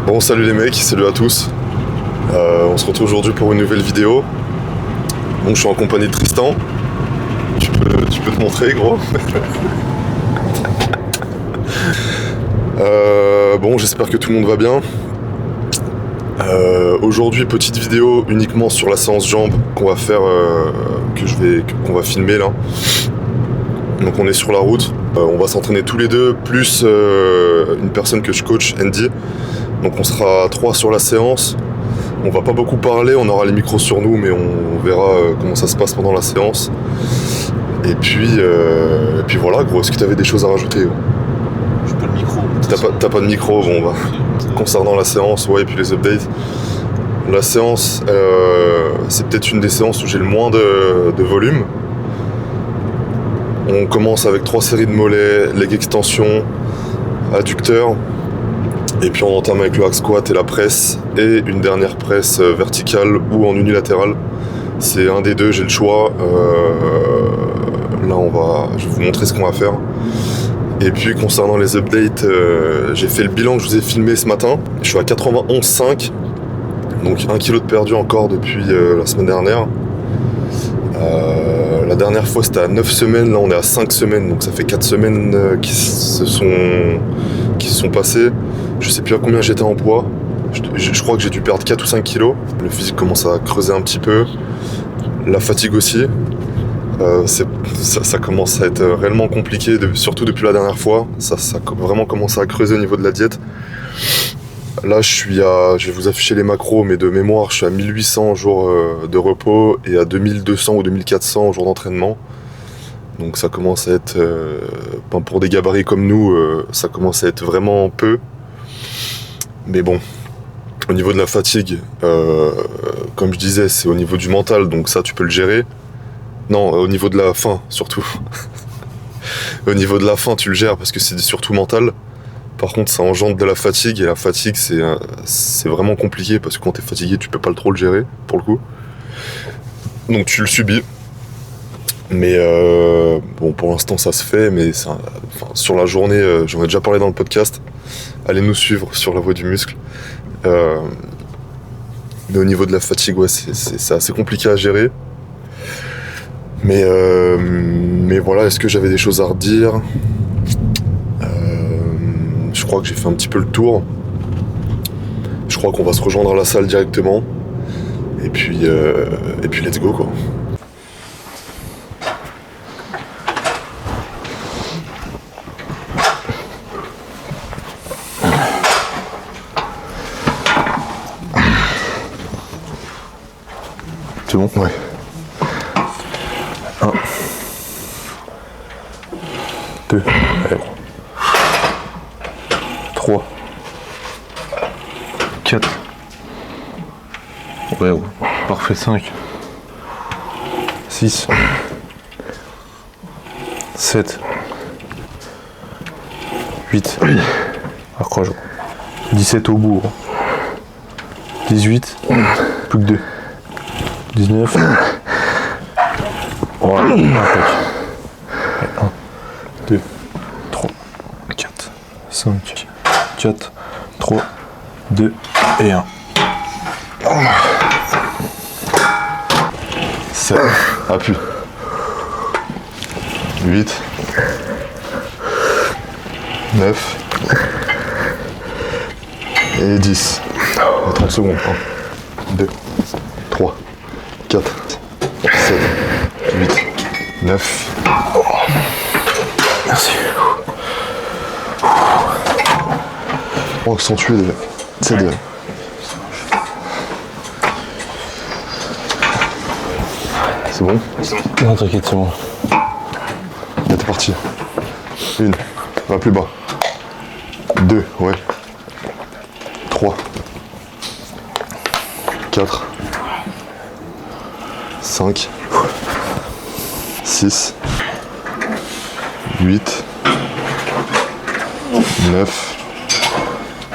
Bon, salut les mecs, salut à tous. On se retrouve aujourd'hui pour une nouvelle vidéo. Donc je suis en compagnie de Tristan. Tu peux te montrer, gros. Bon, j'espère que tout le monde va bien. Aujourd'hui, petite vidéo uniquement sur la séance jambes qu'on va faire, qu'on va filmer là. Donc on est sur la route. On va s'entraîner tous les deux, plus une personne que je coach, Andy. Donc on sera 3 sur la séance. On va pas beaucoup parler, on aura les micros sur nous, mais on verra comment ça se passe pendant la séance. Et puis voilà, gros, est-ce que tu avais des choses à rajouter? J'ai pas le micro. T'as pas de micro, bon bah. Concernant la séance, ouais, et puis les updates. La séance, c'est peut-être une des séances où j'ai le moins de volume. On commence avec 3 séries de mollets, leg extension, adducteur. Et puis on entame avec le hack squat et la presse. Et une dernière presse verticale ou en unilatéral. C'est un des deux, j'ai le choix. Là, je vais vous montrer ce qu'on va faire. Et puis concernant les updates, j'ai fait le bilan que je vous ai filmé ce matin. Je suis à 91,5. Donc 1 kg de perdu encore depuis la semaine dernière. La dernière fois c'était à 9 semaines, là on est à 5 semaines. Donc ça fait 4 semaines qui se sont passées. Je sais plus à combien j'étais en poids. Je crois que j'ai dû perdre 4 ou 5 kilos. Le physique commence à creuser un petit peu. La fatigue aussi. Ça commence à être réellement compliqué, surtout depuis la dernière fois. Ça a vraiment commencé à creuser au niveau de la diète. Là, je vais vous afficher les macros, mais de mémoire, je suis à 1800 jours de repos et à 2200 ou 2400 jours d'entraînement. Donc ça commence à être, pour des gabarits comme nous, ça commence à être vraiment peu. Mais bon, au niveau de la fatigue, comme je disais, c'est au niveau du mental, donc ça, tu peux le gérer. Non, au niveau de la faim, surtout. Au niveau de la faim, tu le gères parce que c'est surtout mental. Par contre, ça engendre de la fatigue, et la fatigue, c'est vraiment compliqué parce que quand t'es fatigué, tu peux pas trop le gérer, pour le coup. Donc tu le subis. Mais bon, pour l'instant, ça se fait, mais sur la journée, j'en ai déjà parlé dans le podcast. Allez nous suivre sur la voie du muscle. Mais au niveau de la fatigue, ouais, c'est assez compliqué à gérer. Mais voilà, est-ce que j'avais des choses à redire? Je crois que j'ai fait un petit peu le tour. Je crois qu'on va se rejoindre à la salle directement. Et puis let's go, quoi. C'est bon? Ouais. 1, 2, 3, 4. Ouais, parfait, 5, 6, 7, 8, accroche, 17 au bout, 18, plus que 2, 19, voilà, 1, 2, 3, 4, 5, 4, 3, 2 et 1. 7, appuie. 8, 9 et 10. 30 secondes. 1, 2, 3, 4, 7, 8, 9. Merci. On va accentuer c'est des... C'est bon? Non, t'inquiète, c'est bon. Là, t'es parti. 1, va plus bas. 2, ouais. 3, 4, 5, 6, 8, 9,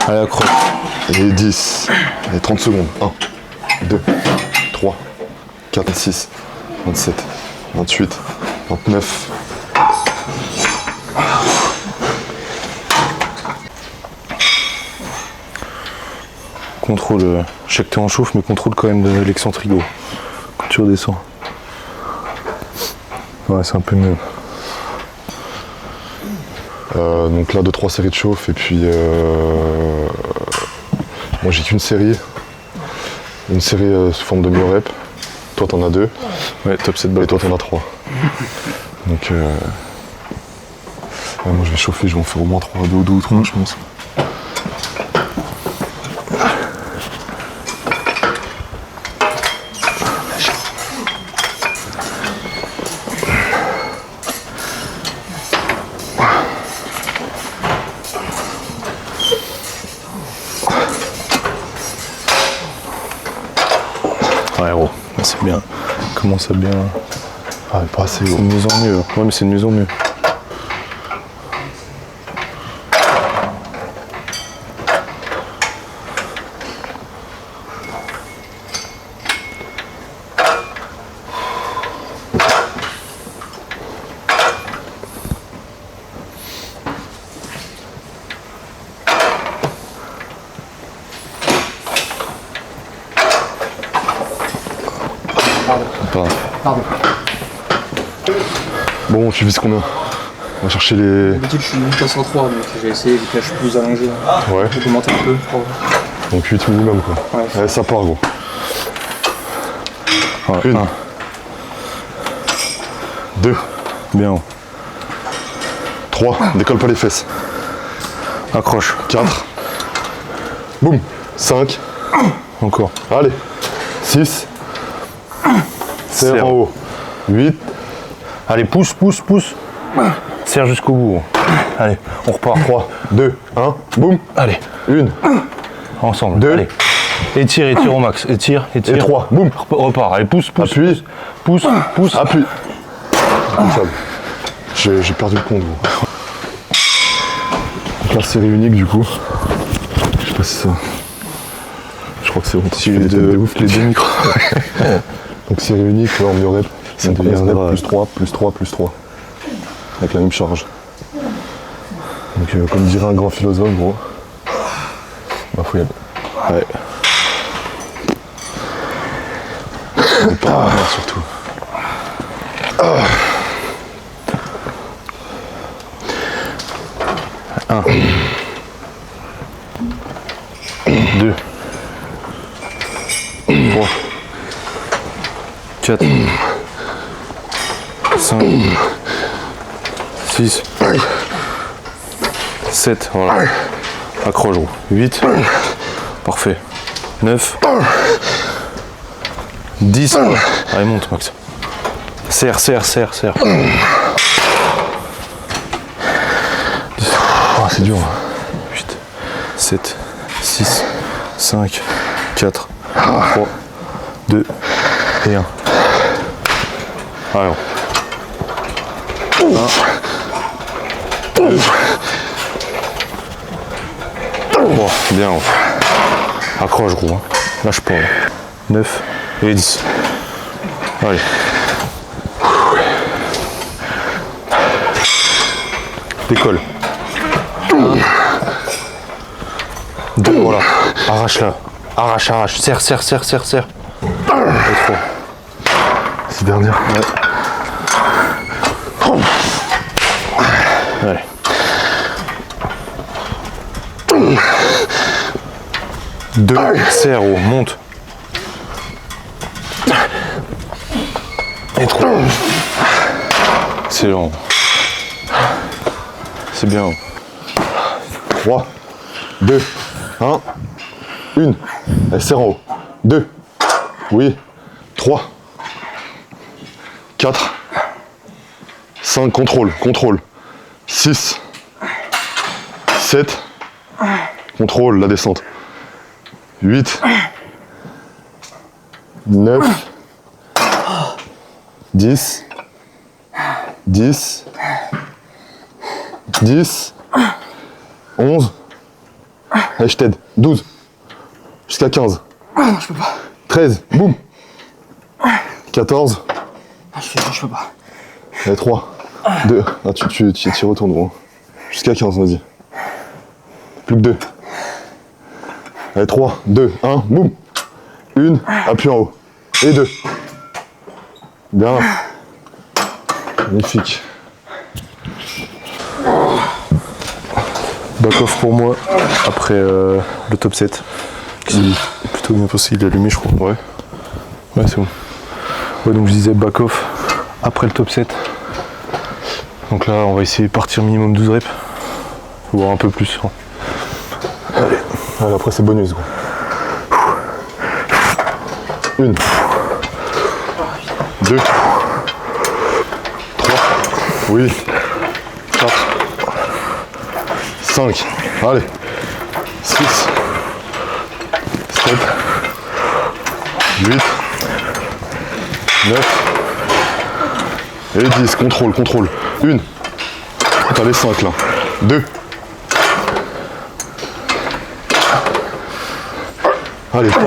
allez, accroche. et 10. Et 30 secondes. 1, 2, 3, 4, 26, 27, 28, 29. contrôle. Je sais que t'es en chauffe, mais contrôle quand même de l'excentrique gros. Quand tu redescends. Ouais, c'est un peu mieux. Donc là, 2-3 séries de chauffe, et puis moi j'ai qu'une série. Une série sous forme de myo-rep. Toi t'en as 2. Ouais, top 7 balles. Et toi t'en as 3. Donc ouais, moi je vais chauffer, je vais en faire au moins 3, 2 ou 3 je pense. Ouais gros, c'est bien. Commence à bien. Ah mais pas assez C'est gros. de mieux en mieux. Ouais mais c'est de mieux en mieux. Pardon. Bon, tu vises combien? On va chercher les... D'habitude, je suis 103, donc j'ai essayé, vu que là je suis plus allongé, Ouais, d'augmenter un peu. donc 8 minimum quoi. Ouais. Ouais, ça part gros. Ouais, 1, 2, bien. 3, décolle pas les fesses. Accroche. 4, boum, 5, Encore. allez, 6, serre Serre. en haut, 8, Allez, pousse, pousse, pousse. Serre jusqu'au bout. Gros. Allez, on repart. 3, 2, 1, boum, Allez, 1, ensemble. 2. Allez. Étire au max. Étire. et 3, boum, Repart. Allez, pousse, pousse. appuie, Pousse, pousse. appuie. Impensable. J'ai perdu le compte gros. Donc la série unique du coup. Je sais pas si ça... Je crois que c'est bon. Si les deux micros. Donc série unique, ouais, en myo-rep. C'est Donc, incroyable. myo-rep, plus 3, plus 3, plus 3. Avec la même charge. Donc comme dirait un grand philosophe gros. Bah faut y aller. Ouais. On est pas en mer, surtout. Un. 2. 3. 4. 5. 6. 7. Voilà. Accroche gros. 8. Parfait. 9. 10. Allez, monte Max. Serre, serre, serre, serre. Ah c'est dur. 8, 7, 6, 5, 4, 3, 2 et 1. Alors. 1, 2, 3, bien. Accroche gros. Hein. Lâche pas. 9 et 10. Allez. Décolle. 2, voilà. Arrache là. Arrache, arrache. Serre, serre, serre, serre, serre. Et 3. C'est dernière. Ouais. Allez. 2, serre, oh, monte. Et 3. Excellent. C'est bien. 3, 2, 1, 1. Elle serre en haut. 2. Oui. 3. 4. 5. Contrôle. Contrôle. 6. 7. Contrôle la descente. 8. 9. 10. 10. 10. 11. Allez, je t'aide. 12. Jusqu'à 15. Ah non, je peux pas. 13. Boum. 14. Ah, je peux pas. Allez, 3. 2. Ah, tu retournes, gros. Jusqu'à 15, vas-y. Plus que 2. Allez, 3, 2, 1, boum. 1, appuie en haut. Et 2. Bien. Magnifique. Back off pour moi après le top 7. Qui est plutôt bien passé, il est allumé je crois. Ouais. Ouais, c'est bon. Ouais, donc je disais back off après le top 7. Donc là, on va essayer de partir minimum 12 reps. Voire un peu plus. Allez, après c'est bonus. 1, 2, 3, oui, 4, 5, allez, 6, 7, 8, 9 et 10. Contrôle. 1, t'as les 5 là. 2, allez, 4,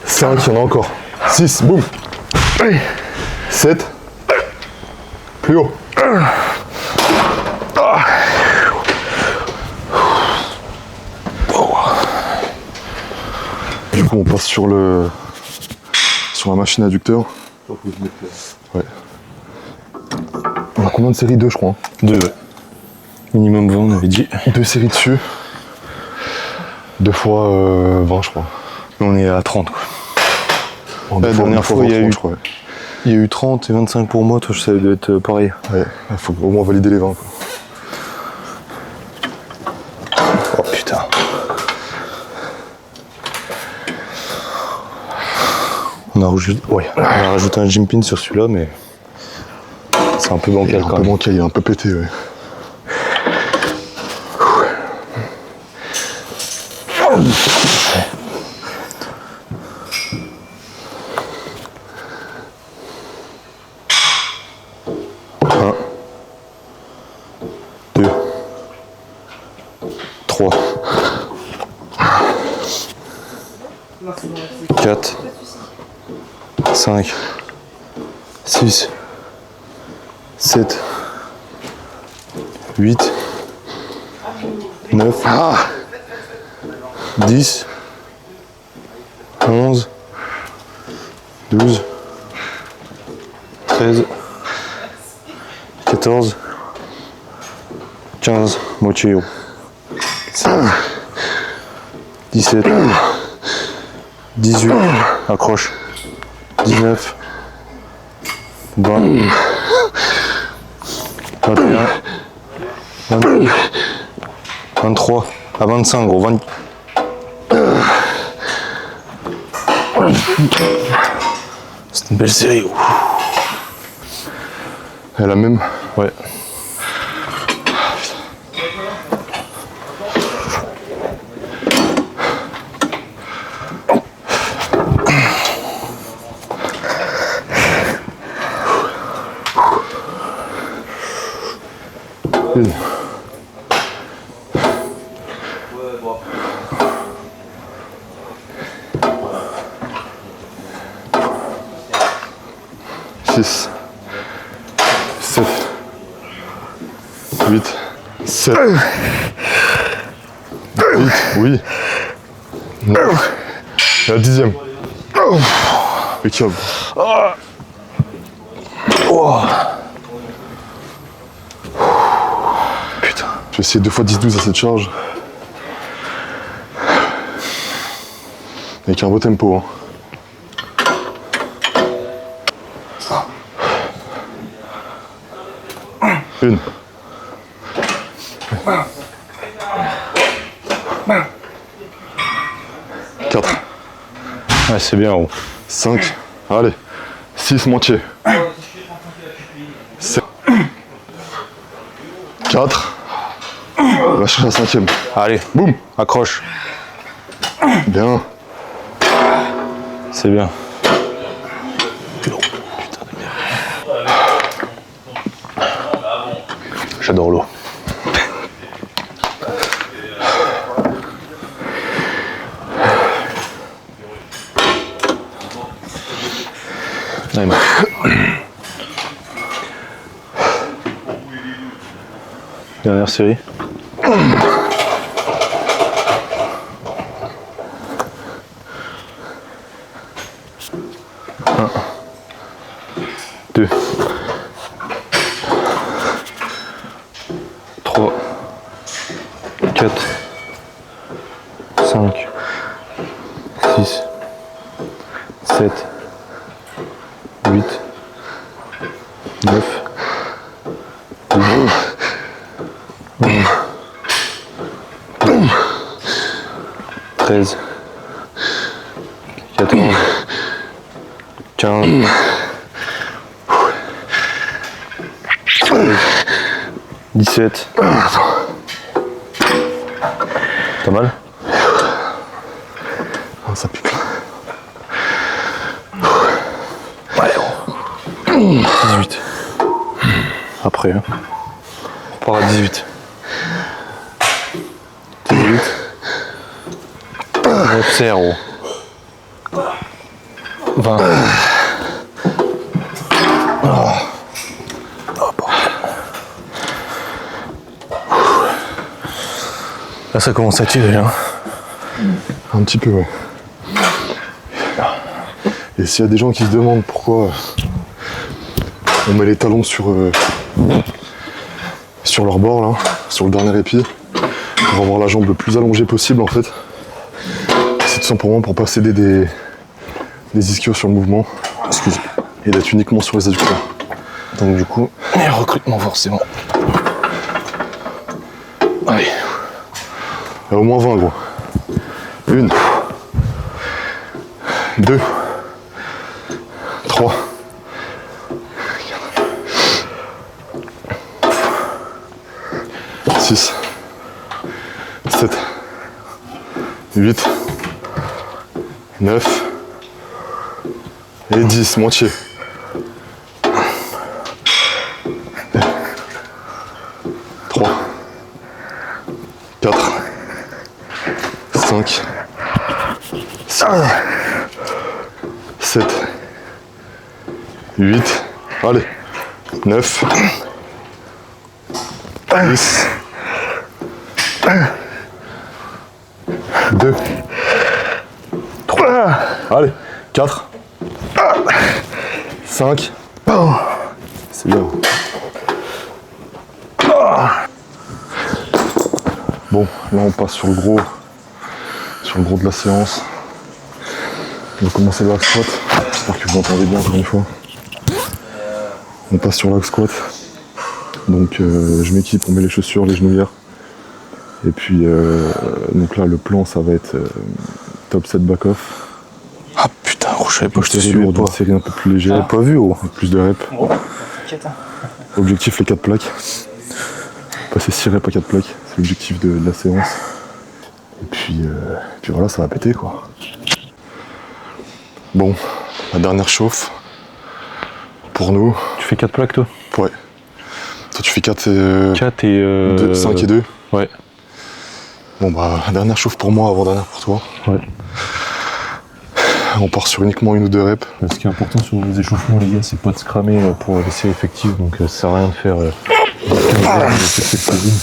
5, il y en a encore. 6, boum. 7, plus haut. Du coup, on passe sur la machine adducteur. Ouais. On a combien de séries? 2, je crois. 2, ouais. Minimum 20, on avait dit. 2 séries dessus. 2 fois 20, je crois. On est à 30 quoi. La dernière fois, il y a eu- je crois. Ouais. Il y a eu 30 et 25 pour moi, toi ça doit être pareil. Ouais, il faut au moins valider les 20. Quoi. Oh putain. On a rajouté un gym pin sur celui-là, mais c'est un peu Il est bancal un quand peu même. bancal, il est un peu pété. Ouais. Un, 2, 3, 4, 5, 6, 7, 8, 9, 10, 11, 12, 13, 14, 15, moitié haut. 16, 17, 18, accroche, 19, 20, 21, 22, 23, à 25 gros, 20. C'est une belle série. Gros. et la même. Ouais. Une. Six. 7. 8. 7. 8. Oui. 9. Et la 10e. Impeccable. Putain. Je vais essayer 2 fois 10-12 à cette charge. Avec un beau tempo. Hein. Une. 4. Ouais, c'est bien gros. 5. Allez. 6 moitié. 7. 4. On va chercher la 5e. Allez, Boum. accroche. Bien. C'est bien. J'adore l'eau. Allez, dernière série. 4, 5, 6, 7, 8, 9, 10, 11, 12, 13, 14, 15, 16, 17. T'as mal? Ah, ça pique là. Ouais, 18. Après, hein. On part à 18. 18. Zéro. 20. Là, ça commence à tirer, hein. Un petit peu, ouais. Et s'il y a des gens qui se demandent pourquoi on met les talons sur leur bord, là, sur le dernier épi, pour avoir la jambe le plus allongée possible, en fait, c'est tout simplement pour pas céder des ischios sur le mouvement. Excusez. Et d'être uniquement sur les adducteurs. Donc, du coup, et recrutement forcément. Allez. Au moins 20, gros. 1, 2, 3, 6, 7, 8, 9 et 10, moitié. 3, 4, 5, 6, 7, 8, allez, 9, 10, 2, 3, allez, 4, 5, c'est bien. Bon, là on passe sur le gros de la séance. On va commencer le hack squat. J'espère que vous m'entendez bien encore une fois. On passe sur le hack squat. Donc je m'équipe, on met les chaussures, les genouillères. Et puis donc là le plan ça va être top set back off. Ah putain, je savais pas que je t'ai Série suivi. lourde, une série un peu plus légère. J'avais pas vu, oh. Avec plus de reps. Bon, t'inquiète. Objectif les 4 plaques. Passer 6 reps à 4 plaques, c'est l'objectif de la séance. Et puis voilà, ça va péter quoi. Bon, la dernière chauffe pour nous. Tu fais 4 plaques toi? Ouais. Toi tu fais 4 4 et 5 et 2. Ouais. Bon bah la dernière chauffe pour moi, avant dernière pour toi. Ouais. On part sur uniquement 1 ou 2 reps. Ce qui est important sur les échauffements, les gars, c'est pas de se cramer pour les séries effectives, donc ça sert à rien de faire 15 heures de quelques-unes,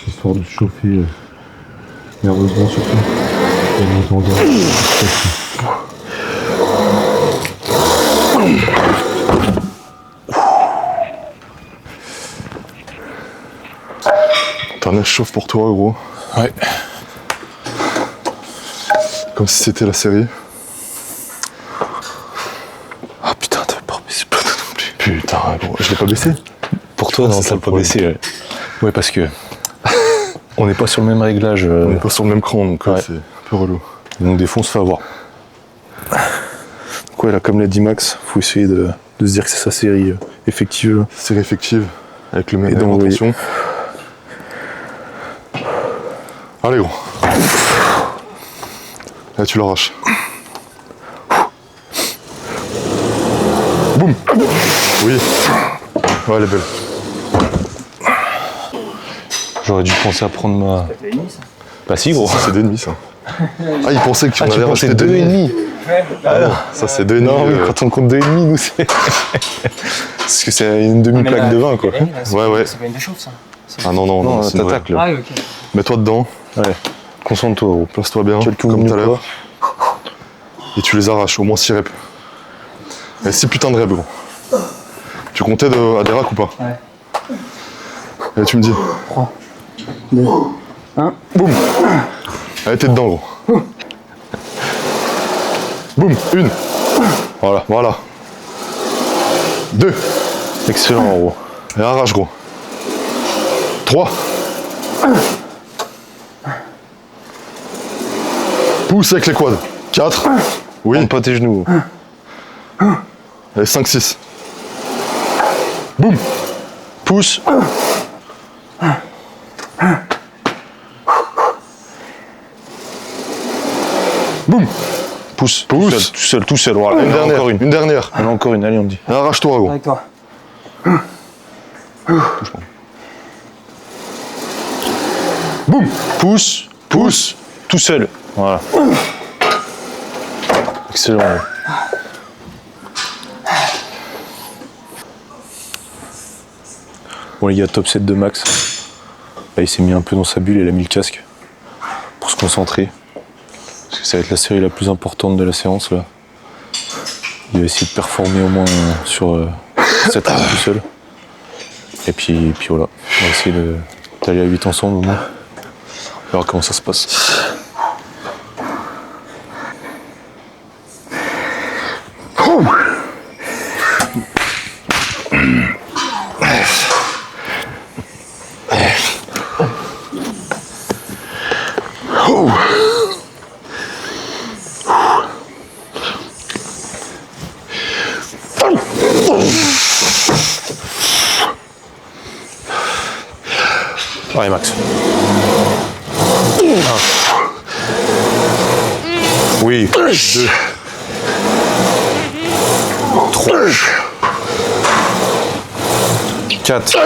histoire de se chauffer nerveusement surtout. Et monter en garde. Dernière chauffe pour toi gros. Ouais. Comme si c'était la série. Ah putain, t'avais pas baissé pas non plus. Putain gros, je l'ai pas baissé. Pour toi, non, c'est ça ça l'a le pas problème. baissé, ouais. Ouais, parce que on n'est pas sur le même réglage. On n'est pas sur le même cran donc Ouais. c'est un peu relou. Donc des fois on se fait avoir. Donc ouais, là comme l'a dit Max, faut essayer de se dire que c'est sa série effective. Série effective avec le même Et même d'envoyer. intention. Allez gros. Là tu l'arraches. Boum. Oui. Ouais elle est belle. J'aurais dû penser à prendre ma... T'as fait une ça? Bah si gros. C'est 2,5 ça. Ah il pensait que tu Ah, en tu avais pensais racheté 2,5. Ouais, Ah non. Ça c'est 2,5. Non, oui, quand on compte 2,5, nous c'est... Parce que c'est une demi-plaque de vin quoi. Ouais, ouais. C'est pas une déchauffe ça. Ah non non Non, c'est une vraie. t'attaques là. Ah oui, ok. Mets-toi dedans, Ouais. Concentre-toi gros. place-toi bien, Tu as le comme coup tout à ou l'heure. pas? Et tu les arraches, au moins 6 reps. Et 6 putains de reps gros. Tu comptais à des racks ou pas? Ouais. Et tu me dis 3, 2, 1. Boum. Allez, t'es dedans, gros. Boum. 1. Voilà, voilà. 2. Excellent, gros. Et arrache, gros. 3. Pousse avec les quads. 4. Oui. Prends pas tes genoux. Allez, 5, 6. Boum. Pousse. Boum. Pousse. Pousse. Tout seul. Voilà. Une dernière. Encore une. Une dernière. Il y en a encore une. Allez, on me dit. Et arrache-toi, gros. Avec toi. Boum. Pousse. Pousse. Tout seul. Voilà. Excellent. Gros. Bon les gars, top 7 de Max. Là il s'est mis un peu dans sa bulle et il a mis le casque pour se concentrer. Parce que ça va être la série la plus importante de la séance là. Il va essayer de performer au moins sur 7 rounds tout seul. Et puis voilà, on va essayer d'aller à 8 ensemble au moins. On verra comment ça se passe. Allez Max. Oui. 2. 3. 4.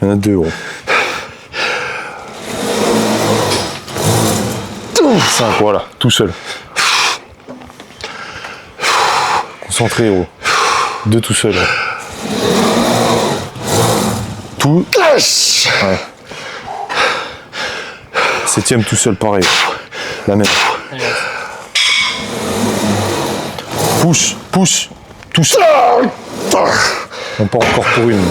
Il y en a 2 gros. 5, voilà, tout seul. Concentré gros. 2 tout seul. Ouais. Tout. Ouais. 7ème tout seul, pareil. La même. Pousse, tout seul. On part encore pour une.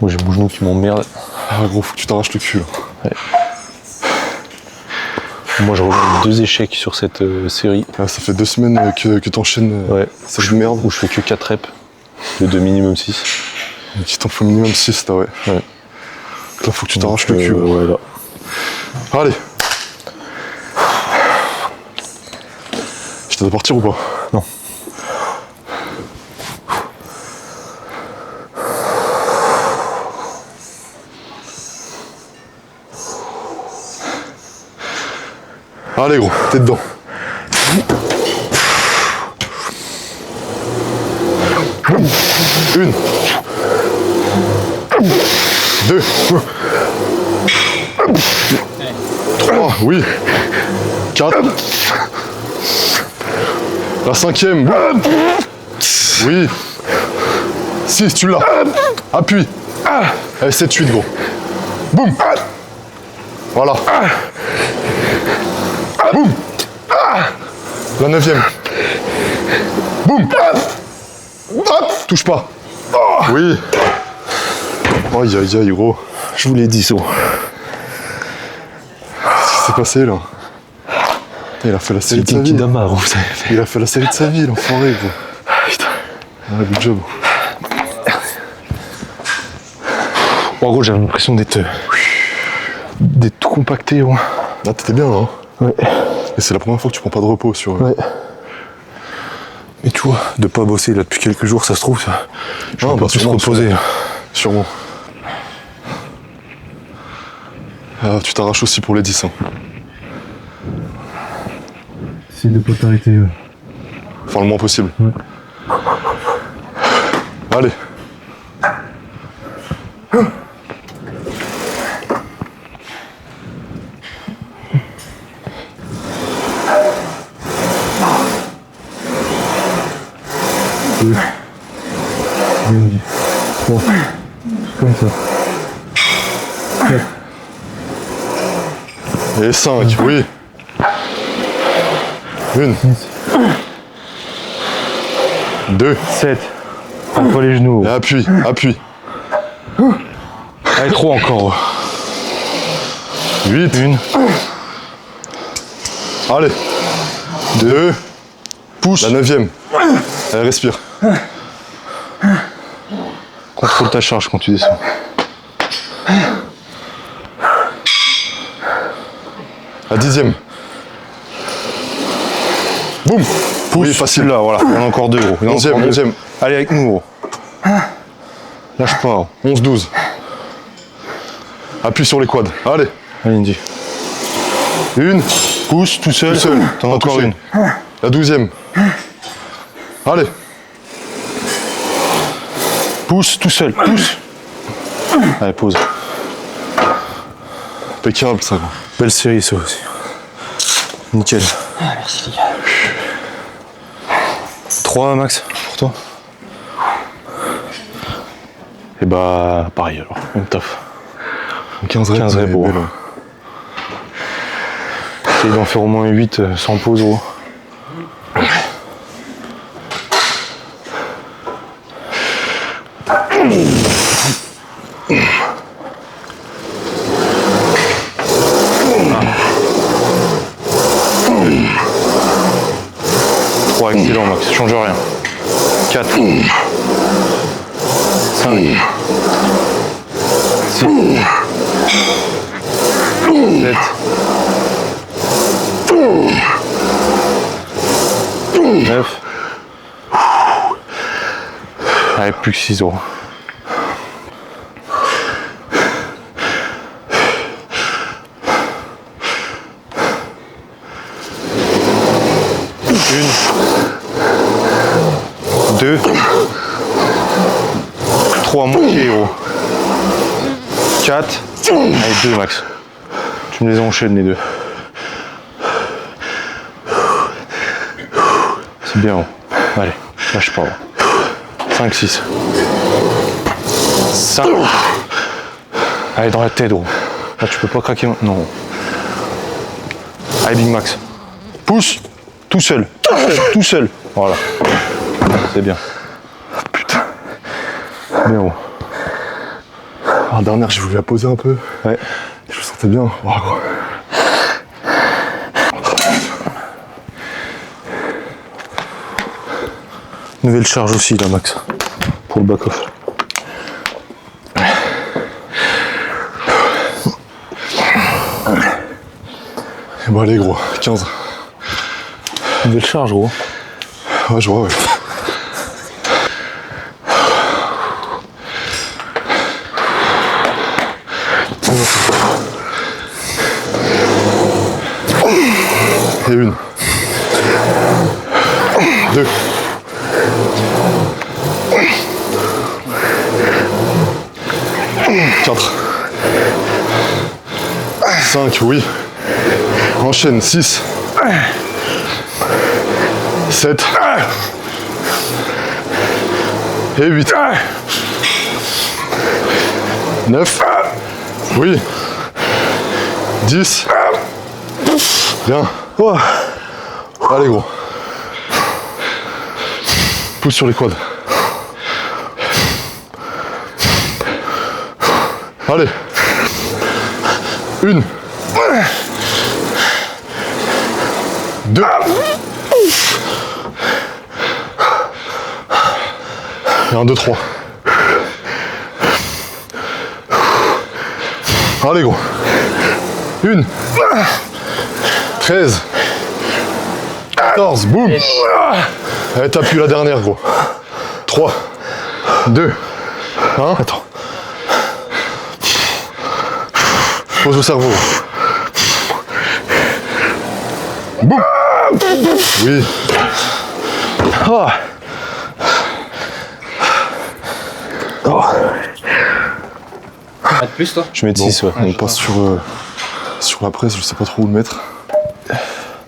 Moi j'ai mon genou qui m'emmerde. Ah, gros, faut que tu t'arraches le cul, là. Ouais. Moi je reviens 2 échecs sur cette série. Ah, ça fait 2 semaines que t'enchaînes Ouais. cette merde. Où je fais que 4 reps. De minimum 6. Il t'en faut minimum 6, là, ouais. Ouais. Donc là, faut que tu t'arraches le cul. Ouais, là. Allez. Je t'aide à partir ou pas? Non. Allez, gros, t'es dedans. Une. 2. 3, oui. 4. La 5e. Oui. 6, tu l'as. Appuie. Allez, 7, 8, gros. Boum. Voilà. Boum. La 9e. Boum. Hop. Touche pas. Oui. Aïe, aïe, aïe, gros. Je vous l'ai dit, ça. Qu'est-ce qui s'est passé, là? Il a fait la série de sa vie. Kidama, vous savez. Il a fait la série de sa vie, l'enfoiré, gros. Putain. Ouais, good job. En gros, j'avais l'impression d'être tout compacté, gros. Ah, t'étais bien, là, hein? Ouais. Et c'est la première fois que tu prends pas de repos sur... Ouais. Mais tu vois, de pas bosser là depuis quelques jours, ça se trouve, ça. Je vais bah, pas plus se sûrement, reposer. Sûrement. Ah, tu t'arraches aussi pour les 10, hein. Essaye de pas t'arrêter. Enfin, le moins possible. Ouais. Allez. Bon, comme ça. 4. Et 5, oui. 1, 2, 7. Entre les genoux. et appuie, appuie. Allez, 3 encore. 8, 1. allez. 2, Pousse. la 9e. Allez, respire. Contrôle ta charge quand tu descends. La 10e. Boum. Pousse. Oui, facile. Là, voilà. Il y en a encore 2, gros. Il y en a 11e, encore deux. 11e. Allez, avec nous, gros. Lâche pas, gros. 11, 12. Appuie sur les quads. Allez. Allez, Indy. 1, Pousse tout seul. tout seul. T'en as Pas encore touché. une. La 12e. Allez. Pousse tout seul. Pousse. Allez, pause. Impeccable, ça. Gros. Belle série, ça aussi. Nickel. Ah, merci les gars. 3 max pour toi. Et bah, pareil alors. Même taf. 15 reps. 15 reps, mais gros. belle, ouais. Essaye d'en faire au moins 8 sans pause, gros. Excellent Max, change rien. 4 5 6 7 9. Allez, plus que 6 euros. Une, 2, 3 moitié gros. 4, allez 2 max. Tu me les enchaînes les deux. C'est bien gros. Allez, lâche pas. 5, 6. 5. Allez dans la tête gros. Là tu peux pas craquer maintenant. Non. Allez Big Max. Pousse. Tout seul. Tout seul. Voilà. C'est bien. Putain. Bien gros. En dernière, j'ai voulu la poser un peu. Ouais. Je me sentais bien. Oh, gros. Nouvelle charge aussi là Max. Pour le back-off. Bon allez gros, 15. Nouvelle charge gros. Ouais, je vois, ouais. Et une. 2. 4. 5, oui. Enchaîne, 6. 7. Et 8. 9. Oui. 10. Bien. Oh. Allez gros. Pousse sur les quads. Allez. 1. 2. Et 1, 2, 3. Allez gros. 1. 13. 14. Boum. Allez, t'appuies la dernière gros. 3. 2. 1. Attends. Pose au cerveau. Boum. Oui. Oh. Oh. Pas de plus toi? Je mets de Bon, 6 ouais. on passe sur la presse, je sais pas trop où le mettre.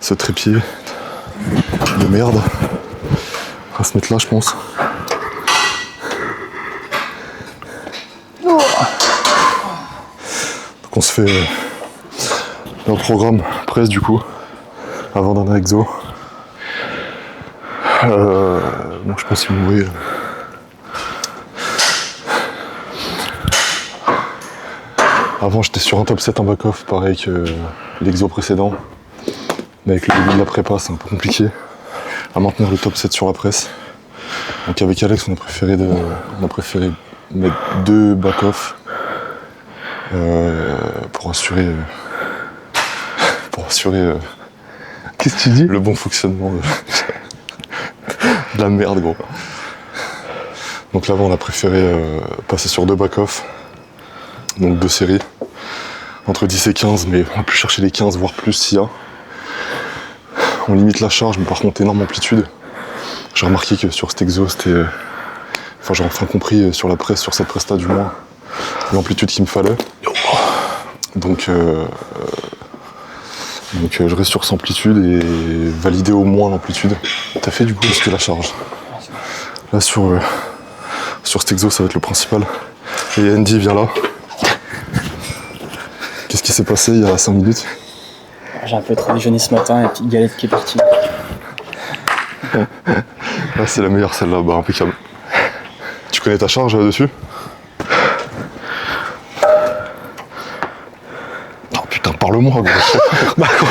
Ce trépied de merde. On va se mettre là, je pense. Donc on se fait un programme presse du coup, avant d'un exo. Bon, je sais pas si vous voyez. Avant, j'étais sur un top 7 en back-off, pareil que l'exo précédent. Mais avec le début de la prépa, c'est un peu compliqué à maintenir le top 7 sur la presse. Donc avec Alex, on a préféré mettre 2 back-off pour assurer Qu'est-ce que tu dis? le bon fonctionnement de la merde, gros. Donc là, on a préféré passer sur 2 back-off, donc 2 séries, entre 10 et 15, mais on peut chercher les 15, voire plus s'il y a. On limite la charge, mais par contre, énorme amplitude. J'ai remarqué que sur cet exo, c'était... Enfin, j'ai enfin compris sur la presse, sur cette presta du moins, l'amplitude qu'il me fallait. Donc je reste sur cette amplitude et valider au moins l'amplitude. T'as fait du coup plus que la charge. Là sur cet exo, ça va être le principal. Et Andy vient là. Qu'est-ce qui s'est passé il y a 5 minutes? J'ai un peu trop déjeuné ce matin, la petite galette qui est partie. Là, c'est la meilleure celle-là, bah impeccable. Tu connais ta charge dessus? Oh putain, parle-moi, gros. Bah quoi?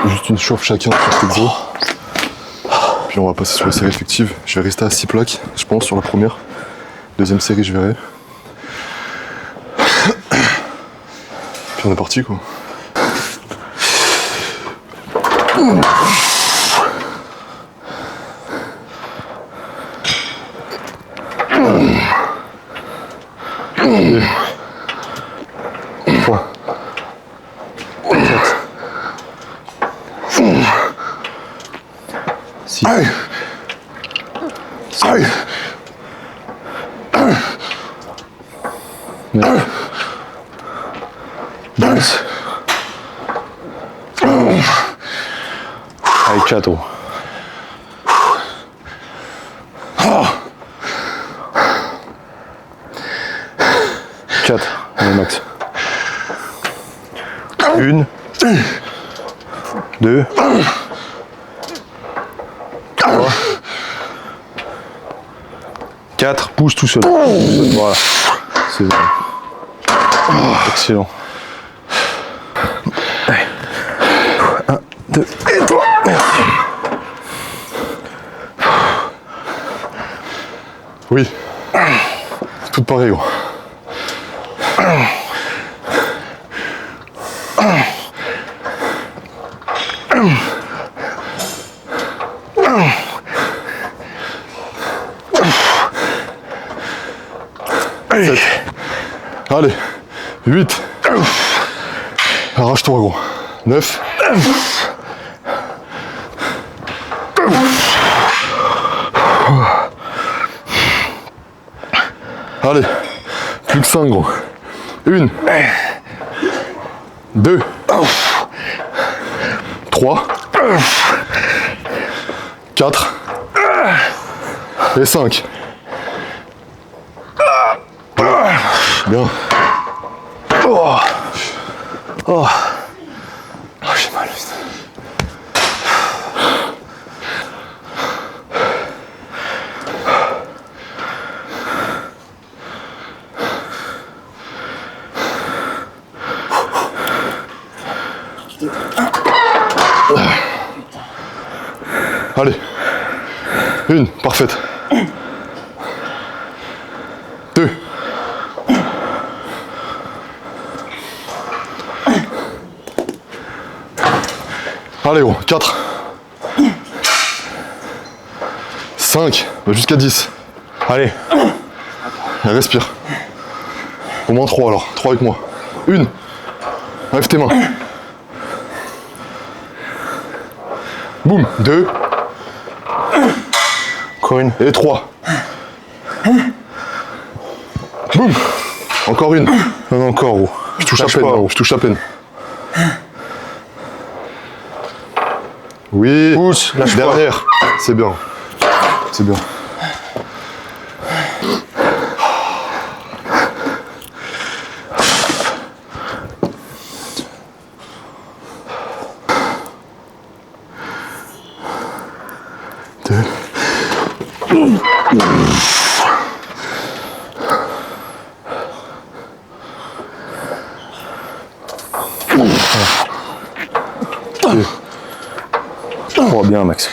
Juste une chauffe chacun sur cet exo. Puis on va passer sur les séries effectives. Je vais rester à 6 plaques, je pense, sur la première. Deuxième série, je verrai. Puis on est parti, quoi. Et 3, 4, 6, 7, 9, 10. Allez, 4. 4, allez, max. 1, 2, 3, 4, pousse tout seul. Voilà, c'est bon. Excellent. 1, 2 et 3. Oui. Tout pareil, gros. Allez, 8. Arrache-toi, gros. 9. Allez, plus que 5, gros. 1, 2, 3, 4 et 5. Bien. Oh, j'ai mal. Allez. 1, parfaite. 2. Allez, gros, 4. 5, jusqu'à 10. Allez, Allez, respire. Au moins 3 alors, 3 avec moi. 1. Lève tes mains. Boum. 2. encore une. Et 3. Boum. Encore une. Non, encore, gros. Je touche à Lâche peine, pas. gros, je touche à peine. Oui. Pousse, lâche pas. Dernière. C'est bien. C'est bien. Oh, bien, Max.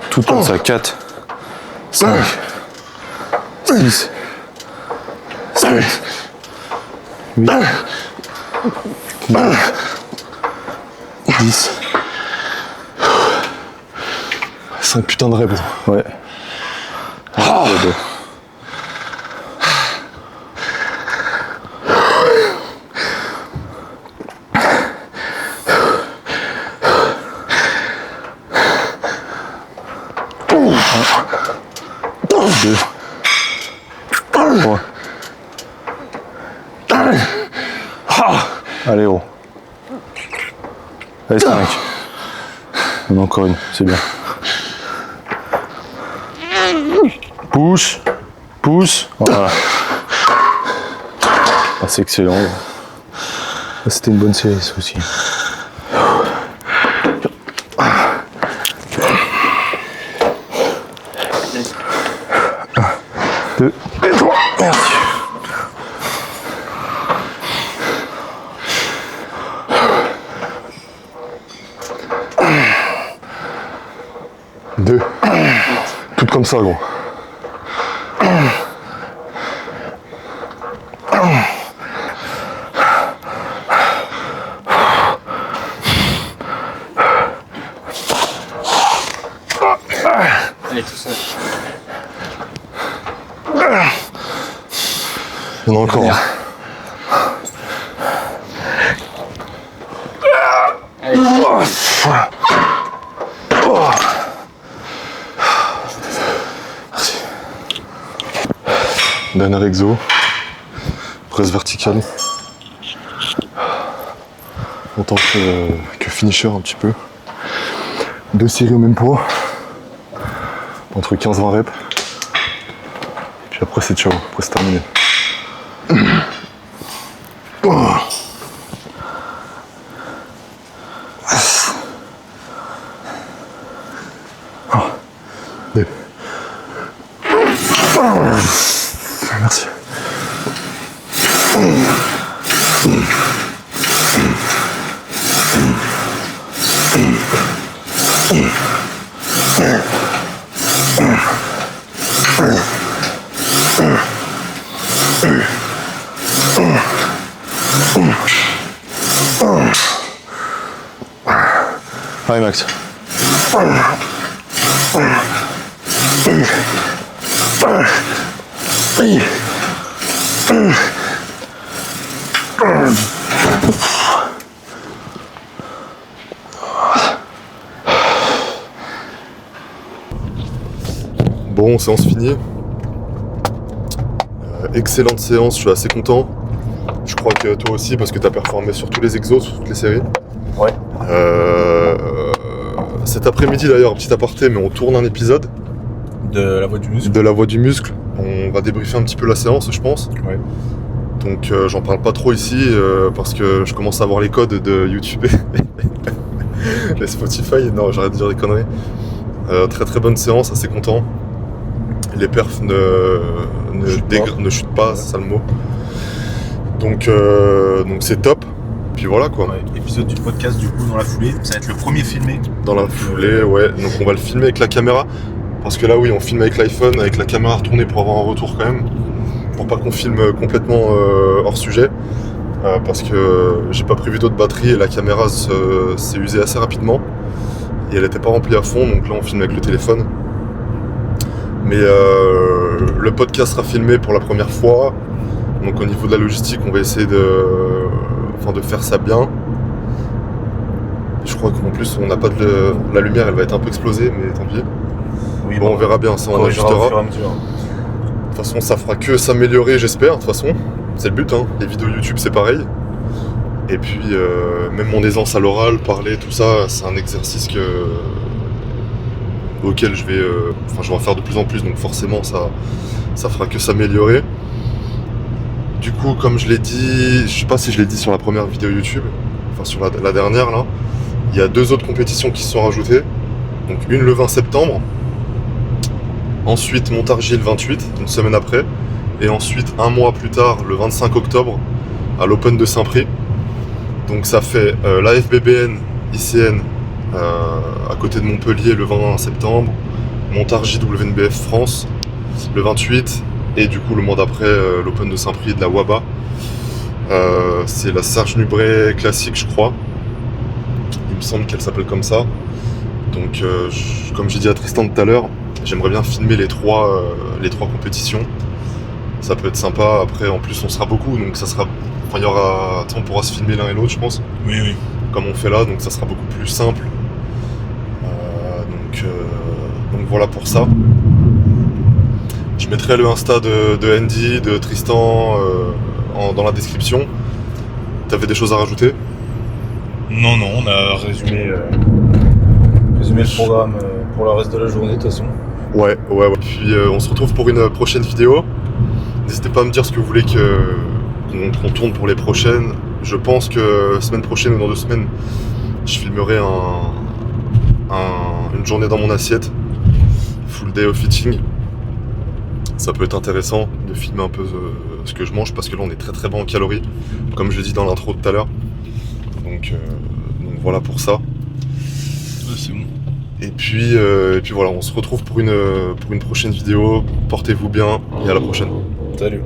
Tout comme ça. 4, 5, 6, 7, 8, 9, 10. C'est un putain de rêve. Ouais. Ah. Deux. 3. Allez, gros. Allez, 5. On a encore une, c'est bien. Pousse. Pousse. Voilà. Ah, c'est excellent. Ah, c'était une bonne série, ça aussi. Deux et 3. Merci. Deux. Toutes comme ça, gros. Allez, tout seul. Il y en a encore. Allez. Dernier exo. Presse verticale. En tant que finisher un petit peu. 2 séries au même poids. Entre 15-20 reps. Puis après c'est ciao, après c'est terminé. Deux. Merci. Allez, Max. Bon, séance finie. Excellente séance, je suis assez content. Je crois que toi aussi, parce que tu as performé sur tous les exos, sur toutes les séries. Ouais. Cet après-midi d'ailleurs, petit aparté, mais on tourne un épisode De la voix du muscle. de La Voix du Muscle. On va débriefer un petit peu la séance, je pense. Ouais. Donc j'en parle pas trop ici parce que je commence à avoir les codes de YouTube et Spotify. Non, j'arrête de dire des conneries. Très très bonne séance, assez content. Les perfs ne chutent pas, c'est ça le mot. Donc c'est top. Puis voilà quoi. Ouais, épisode du podcast du coup dans la foulée, ça va être le premier filmé. Dans la foulée, ouais. Donc on va le filmer avec la caméra. Parce que là oui, on filme avec l'iPhone, avec la caméra retournée pour avoir un retour quand même. Pour pas qu'on filme complètement hors sujet. Parce que j'ai pas prévu d'autres batteries et la caméra s'est usée assez rapidement. Et elle était pas remplie à fond, donc là on filme avec le téléphone. Mais le podcast sera filmé pour la première fois. Donc au niveau de la logistique, on va essayer de faire ça bien. Je crois qu'en plus on n'a pas de la lumière, elle va être un peu explosée, mais tant pis. Oui, Bon, on verra bien, ça on corrigera au ajustera. fur et à mesure. toute façon, ça fera que s'améliorer, j'espère. De toute façon, c'est le but, hein. Les vidéos YouTube, c'est pareil. Et puis, même mon aisance à l'oral, parler, tout ça, c'est un exercice auquel je vais en faire de plus en plus. Donc forcément, ça fera que s'améliorer. Du coup, comme je l'ai dit, je sais pas si je l'ai dit sur la première vidéo YouTube, enfin sur la dernière là, il y a 2 autres compétitions qui se sont rajoutées. Donc une le 20 septembre, ensuite Montargis le 28, une semaine après, et ensuite un mois plus tard, le 25 octobre, à l'Open de Saint-Prix. Donc ça fait la FBBN ICN à côté de Montpellier le 20 septembre, Montargis WNBF France le 28, et du coup le mois d'après l'Open de Saint-Prix de la WABA. C'est la Serge Nubret classique, je crois. Il me semble qu'elle s'appelle comme ça. Donc comme j'ai dit à Tristan tout à l'heure, j'aimerais bien filmer les trois compétitions. Ça peut être sympa. Après, en plus, on sera beaucoup, donc ça sera. Enfin, il y aura. On pourra se filmer l'un et l'autre, je pense. Oui, oui. Comme on fait là, donc ça sera beaucoup plus simple. Donc voilà pour ça. Je mettrai le Insta de Andy, de Tristan dans la description. T'avais des choses à rajouter? Non, on a résumé le programme pour le reste de la journée, de toute façon. Ouais. Puis on se retrouve pour une prochaine vidéo. N'hésitez pas à me dire ce que vous voulez qu'on tourne pour les prochaines. Je pense que semaine prochaine ou dans 2 semaines, je filmerai une journée dans mon assiette. Full day of eating. Ça peut être intéressant de filmer un peu ce que je mange parce que là on est très très bas en calories, comme je l'ai dit dans l'intro tout à l'heure. Donc voilà pour ça. Ouais, c'est bon. Et puis voilà, on se retrouve pour une prochaine vidéo. Portez-vous bien et à la prochaine. Salut.